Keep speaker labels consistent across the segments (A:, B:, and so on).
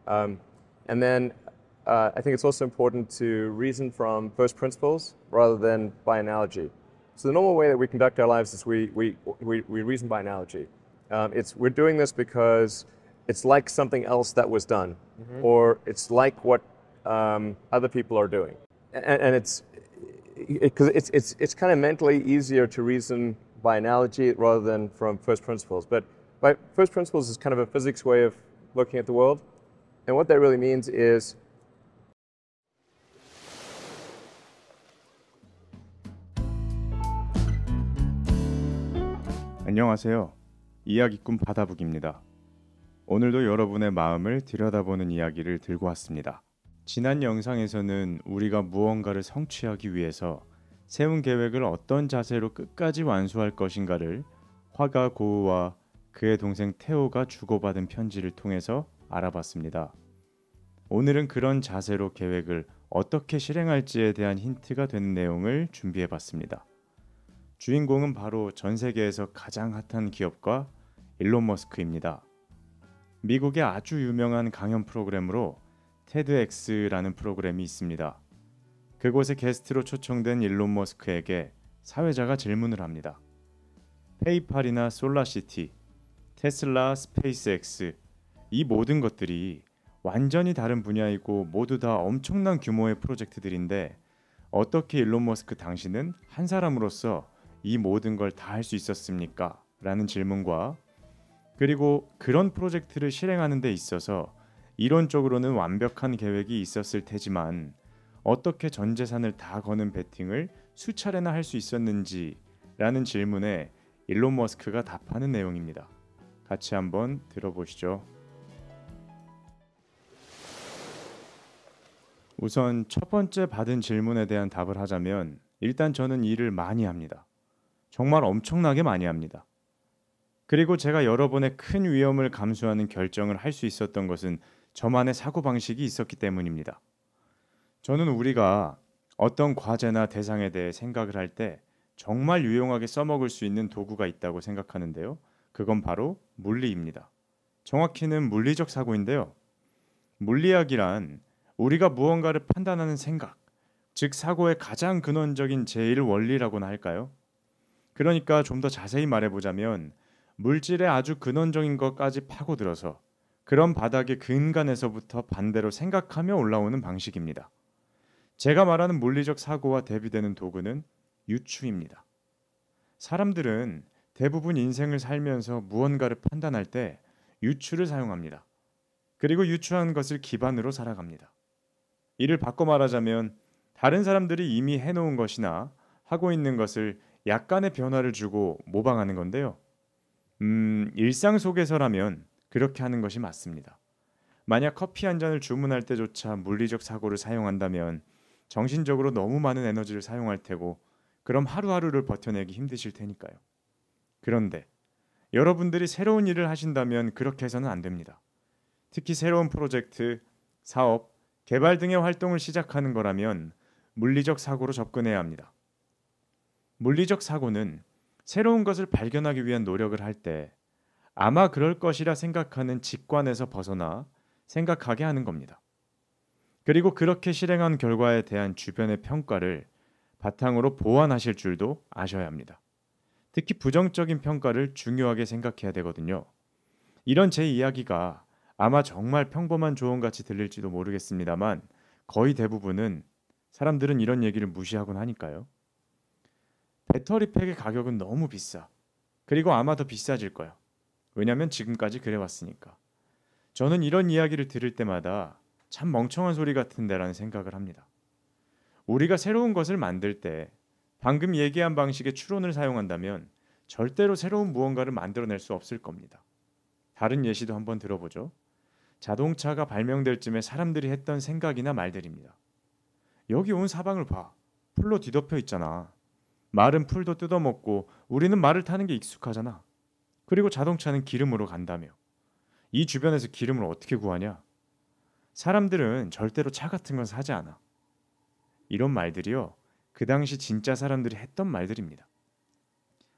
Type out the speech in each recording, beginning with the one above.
A: Um, and then I think it's also important to reason from first principles rather than by analogy. So the normal way that we conduct our lives is we reason by analogy. We're doing this because it's like something else that was done, or it's like what other people are doing, and it's kind of mentally easier to reason by analogy rather than from first principles. But by first principles is kind of a physics way of looking at the world, and what that really means is
B: 안녕하세요. 이야기꾼 바다북입니다. 오늘도 여러분의 마음을 들여다보는 이야기를 들고 왔습니다. 지난 영상에서는 우리가 무언가를 성취하기 위해서 세운 계획을 어떤 자세로 끝까지 완수할 것인가를 화가 고우와 그의 동생 테오가 주고받은 편지를 통해서 알아봤습니다. 오늘은 그런 자세로 계획을 어떻게 실행할지에 대한 힌트가 되는 내용을 준비해봤습니다. 주인공은 바로 전 세계에서 가장 핫한 기업가 일론 머스크입니다. 미국의 아주 유명한 강연 프로그램으로 테드엑스라는 프로그램이 있습니다. 그곳에 게스트로 초청된 일론 머스크에게 사회자가 질문을 합니다. 페이팔이나 솔라시티, 테슬라, 스페이스X 이 모든 것들이 완전히 다른 분야이고 모두 다 엄청난 규모의 프로젝트들인데 어떻게 일론 머스크 당신은 한 사람으로서 이 모든 걸 다 할 수 있었습니까? 라는 질문과 그리고 그런 프로젝트를 실행하는 데 있어서 이론적으로는 완벽한 계획이 있었을 테지만 어떻게 전 재산을 다 거는 베팅을 수차례나 할 수 있었는지 라는 질문에 일론 머스크가 답하는 내용입니다. 같이 한번 들어보시죠. 우선 첫 번째 받은 질문에 대한 답을 하자면 일단 저는 일을 많이 합니다. 정말 엄청나게 많이 합니다. 그리고 제가 여러 번의 큰 위험을 감수하는 결정을 할 수 있었던 것은 저만의 사고방식이 있었기 때문입니다. 저는 우리가 어떤 과제나 대상에 대해 생각을 할 때 정말 유용하게 써먹을 수 있는 도구가 있다고 생각하는데요. 그건 바로 물리입니다. 정확히는 물리적 사고인데요. 물리학이란 우리가 무언가를 판단하는 생각, 즉 사고의 가장 근원적인 제1원리라고나 할까요? 그러니까 좀 더 자세히 말해보자면 물질의 아주 근원적인 것까지 파고들어서 그런 바닥의 근간에서부터 반대로 생각하며 올라오는 방식입니다. 제가 말하는 물리적 사고와 대비되는 도구는 유추입니다. 사람들은 대부분 인생을 살면서 무언가를 판단할 때 유추를 사용합니다. 그리고 유추한 것을 기반으로 살아갑니다. 이를 바꿔 말하자면 다른 사람들이 이미 해놓은 것이나 하고 있는 것을 약간의 변화를 주고 모방하는 건데요. 일상 속에서라면 그렇게 하는 것이 맞습니다. 만약 커피 한 잔을 주문할 때조차 물리적 사고를 사용한다면 정신적으로 너무 많은 에너지를 사용할 테고 그럼 하루하루를 버텨내기 힘드실 테니까요. 그런데 여러분들이 새로운 일을 하신다면 그렇게 해서는 안 됩니다. 특히 새로운 프로젝트, 사업, 개발 등의 활동을 시작하는 거라면 물리적 사고로 접근해야 합니다. 물리적 사고는 새로운 것을 발견하기 위한 노력을 할 때 아마 그럴 것이라 생각하는 직관에서 벗어나 생각하게 하는 겁니다. 그리고 그렇게 실행한 결과에 대한 주변의 평가를 바탕으로 보완하실 줄도 아셔야 합니다. 특히 부정적인 평가를 중요하게 생각해야 되거든요. 이런 제 이야기가 아마 정말 평범한 조언같이 들릴지도 모르겠습니다만 거의 대부분은 사람들은 이런 얘기를 무시하곤 하니까요. 배터리팩의 가격은 너무 비싸. 그리고 아마 더 비싸질 거야. 왜냐면 지금까지 그래왔으니까. 저는 이런 이야기를 들을 때마다 참 멍청한 소리 같은데라는 생각을 합니다. 우리가 새로운 것을 만들 때 방금 얘기한 방식의 추론을 사용한다면 절대로 새로운 무언가를 만들어낼 수 없을 겁니다. 다른 예시도 한번 들어보죠. 자동차가 발명될 쯤에 사람들이 했던 생각이나 말들입니다. 여기 온 사방을 봐. 풀로 뒤덮여 있잖아. 말은 풀도 뜯어먹고 우리는 말을 타는 게 익숙하잖아. 그리고 자동차는 기름으로 간다며. 이 주변에서 기름을 어떻게 구하냐? 사람들은 절대로 차 같은 건 사지 않아. 이런 말들이요. 그 당시 진짜 사람들이 했던 말들입니다.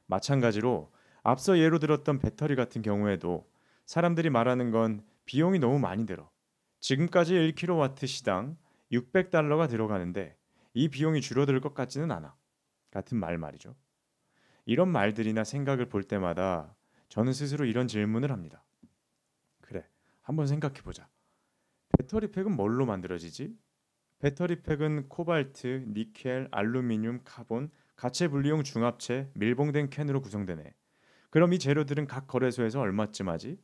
B: 마찬가지로 앞서 예로 들었던 배터리 같은 경우에도 사람들이 말하는 건 비용이 너무 많이 들어. 지금까지 1kW 시당 600달러가 들어가는데 이 비용이 줄어들 것 같지는 않아. 같은 말이죠. 이런 말들이나 생각을 볼 때마다 저는 스스로 이런 질문을 합니다. 그래, 한번 생각해보자. 배터리팩은 뭘로 만들어지지? 배터리팩은 코발트, 니켈, 알루미늄, 카본, 가채 분리용 중합체, 밀봉된 캔으로 구성되네. 그럼 이 재료들은 각 거래소에서 얼마쯤 하지?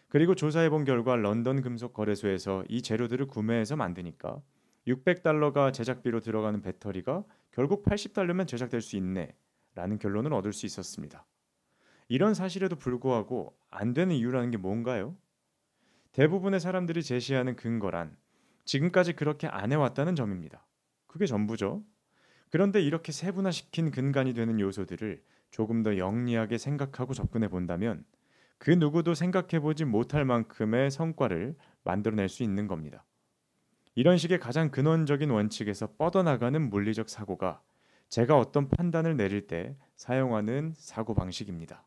B: 그리고 조사해본 결과 런던 금속 거래소에서 이 재료들을 구매해서 만드니까 600달러가 제작비로 들어가는 배터리가 결국 80달러면 제작될 수 있네 라는 결론을 얻을 수 있었습니다. 이런 사실에도 불구하고 안 되는 이유라는 게 뭔가요? 대부분의 사람들이 제시하는 근거란 지금까지 그렇게 안 해왔다는 점입니다. 그게 전부죠. 그런데 이렇게 세분화시킨 근간이 되는 요소들을 조금 더 영리하게 생각하고 접근해 본다면 그 누구도 생각해보지 못할 만큼의 성과를 만들어낼 수 있는 겁니다. 이런 식의 가장 근원적인 원칙에서 뻗어나가는 물리적 사고가 제가 어떤 판단을 내릴 때 사용하는 사고 방식입니다.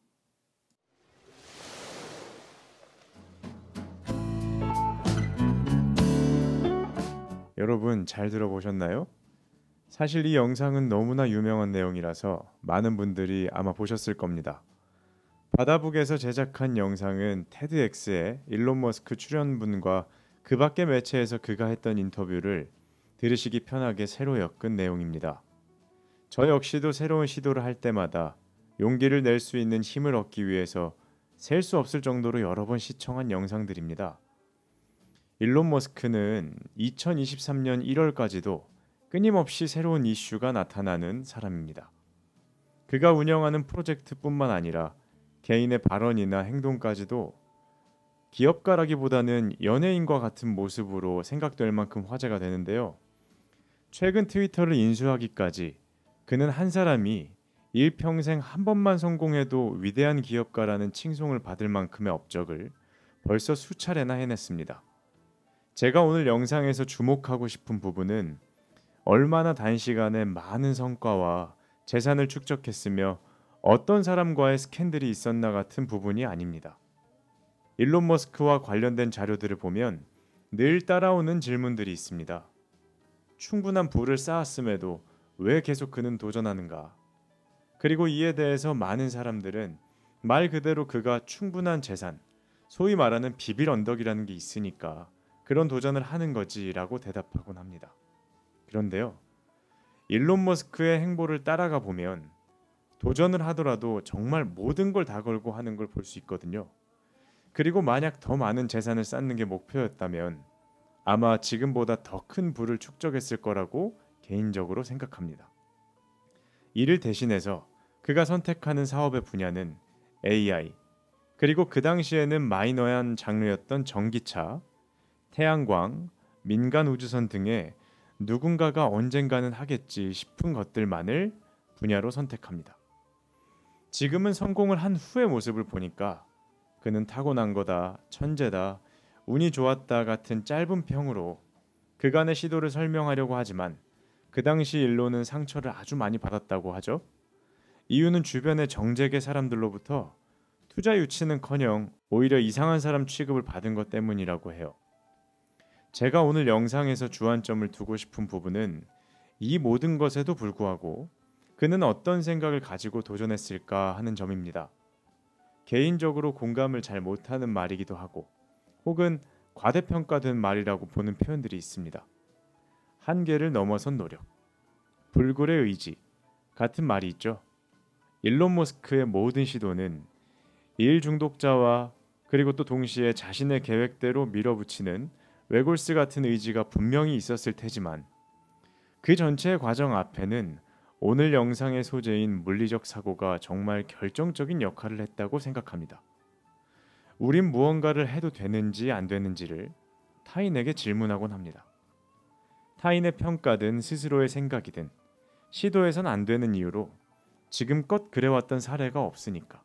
B: 여러분 잘 들어보셨나요? 사실 이 영상은 너무나 유명한 내용이라서 많은 분들이 아마 보셨을 겁니다. 바다북에서 제작한 영상은 테드엑스의 일론 머스크 출연분과 그 밖의 매체에서 그가 했던 인터뷰를 들으시기 편하게 새로 엮은 내용입니다. 저 역시도 새로운 시도를 할 때마다 용기를 낼 수 있는 힘을 얻기 위해서 셀 수 없을 정도로 여러 번 시청한 영상들입니다. 일론 머스크는 2023년 1월까지도 끊임없이 새로운 이슈가 나타나는 사람입니다. 그가 운영하는 프로젝트뿐만 아니라 개인의 발언이나 행동까지도 기업가라기보다는 연예인과 같은 모습으로 생각될 만큼 화제가 되는데요. 최근 트위터를 인수하기까지 그는 한 사람이 일평생 한 번만 성공해도 위대한 기업가라는 칭송을 받을 만큼의 업적을 벌써 수차례나 해냈습니다. 제가 오늘 영상에서 주목하고 싶은 부분은 얼마나 단시간에 많은 성과와 재산을 축적했으며 어떤 사람과의 스캔들이 있었나 같은 부분이 아닙니다. 일론 머스크와 관련된 자료들을 보면 늘 따라오는 질문들이 있습니다. 충분한 부를 쌓았음에도 왜 계속 그는 도전하는가? 그리고 이에 대해서 많은 사람들은 말 그대로 그가 충분한 재산, 소위 말하는 비빌 언덕이라는 게 있으니까 그런 도전을 하는 거지라고 대답하곤 합니다. 그런데요, 일론 머스크의 행보를 따라가 보면 도전을 하더라도 정말 모든 걸 다 걸고 하는 걸 볼 수 있거든요. 그리고 만약 더 많은 재산을 쌓는 게 목표였다면 아마 지금보다 더 큰 부를 축적했을 거라고 개인적으로 생각합니다. 이를 대신해서 그가 선택하는 사업의 분야는 AI, 그리고 그 당시에는 마이너한 장르였던 전기차, 태양광, 민간 우주선 등의 누군가가 언젠가는 하겠지 싶은 것들만을 분야로 선택합니다. 지금은 성공을 한 후의 모습을 보니까 그는 타고난 거다, 천재다, 운이 좋았다 같은 짧은 평으로 그간의 시도를 설명하려고 하지만 그 당시 일론은 상처를 아주 많이 받았다고 하죠. 이유는 주변의 정재계 사람들로부터 투자 유치는커녕 오히려 이상한 사람 취급을 받은 것 때문이라고 해요. 제가 오늘 영상에서 주안점을 두고 싶은 부분은 이 모든 것에도 불구하고 그는 어떤 생각을 가지고 도전했을까 하는 점입니다. 개인적으로 공감을 잘 못하는 말이기도 하고 혹은 과대평가된 말이라고 보는 표현들이 있습니다. 한계를 넘어선 노력, 불굴의 의지 같은 말이 있죠. 일론 머스크의 모든 시도는 일 중독자와 그리고 또 동시에 자신의 계획대로 밀어붙이는 웨골스 같은 의지가 분명히 있었을 테지만 그 전체의 과정 앞에는 오늘 영상의 소재인 물리적 사고가 정말 결정적인 역할을 했다고 생각합니다. 우린 무언가를 해도 되는지 안 되는지를 타인에게 질문하곤 합니다. 타인의 평가든 스스로의 생각이든 시도해선 안 되는 이유로 지금껏 그래왔던 사례가 없으니까,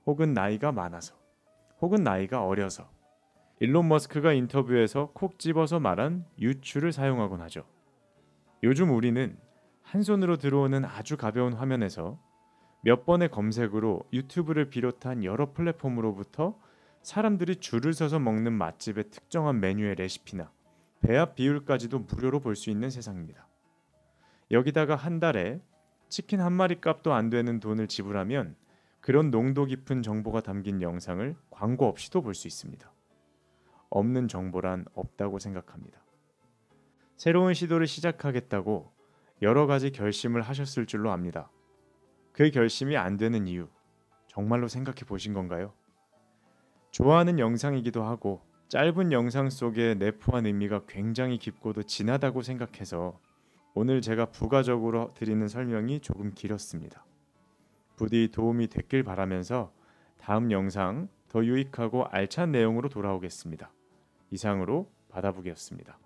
B: 혹은 나이가 많아서, 혹은 나이가 어려서. 일론 머스크가 인터뷰에서 콕 집어서 말한 유추를 사용하곤 하죠. 요즘 우리는 한 손으로 들어오는 아주 가벼운 화면에서 몇 번의 검색으로 유튜브를 비롯한 여러 플랫폼으로부터 사람들이 줄을 서서 먹는 맛집의 특정한 메뉴의 레시피나 배합 비율까지도 무료로 볼 수 있는 세상입니다. 여기다가 한 달에 치킨 한 마리 값도 안 되는 돈을 지불하면 그런 농도 깊은 정보가 담긴 영상을 광고 없이도 볼 수 있습니다. 없는 정보란 없다고 생각합니다. 새로운 시도를 시작하겠다고 여러 가지 결심을 하셨을 줄로 압니다. 그 결심이 안 되는 이유 정말로 생각해 보신 건가요? 좋아하는 영상이기도 하고 짧은 영상 속에 내포한 의미가 굉장히 깊고도 진하다고 생각해서 오늘 제가 부가적으로 드리는 설명이 조금 길었습니다. 부디 도움이 됐길 바라면서 다음 영상 더 유익하고 알찬 내용으로 돌아오겠습니다. 이상으로 바다북이었습니다.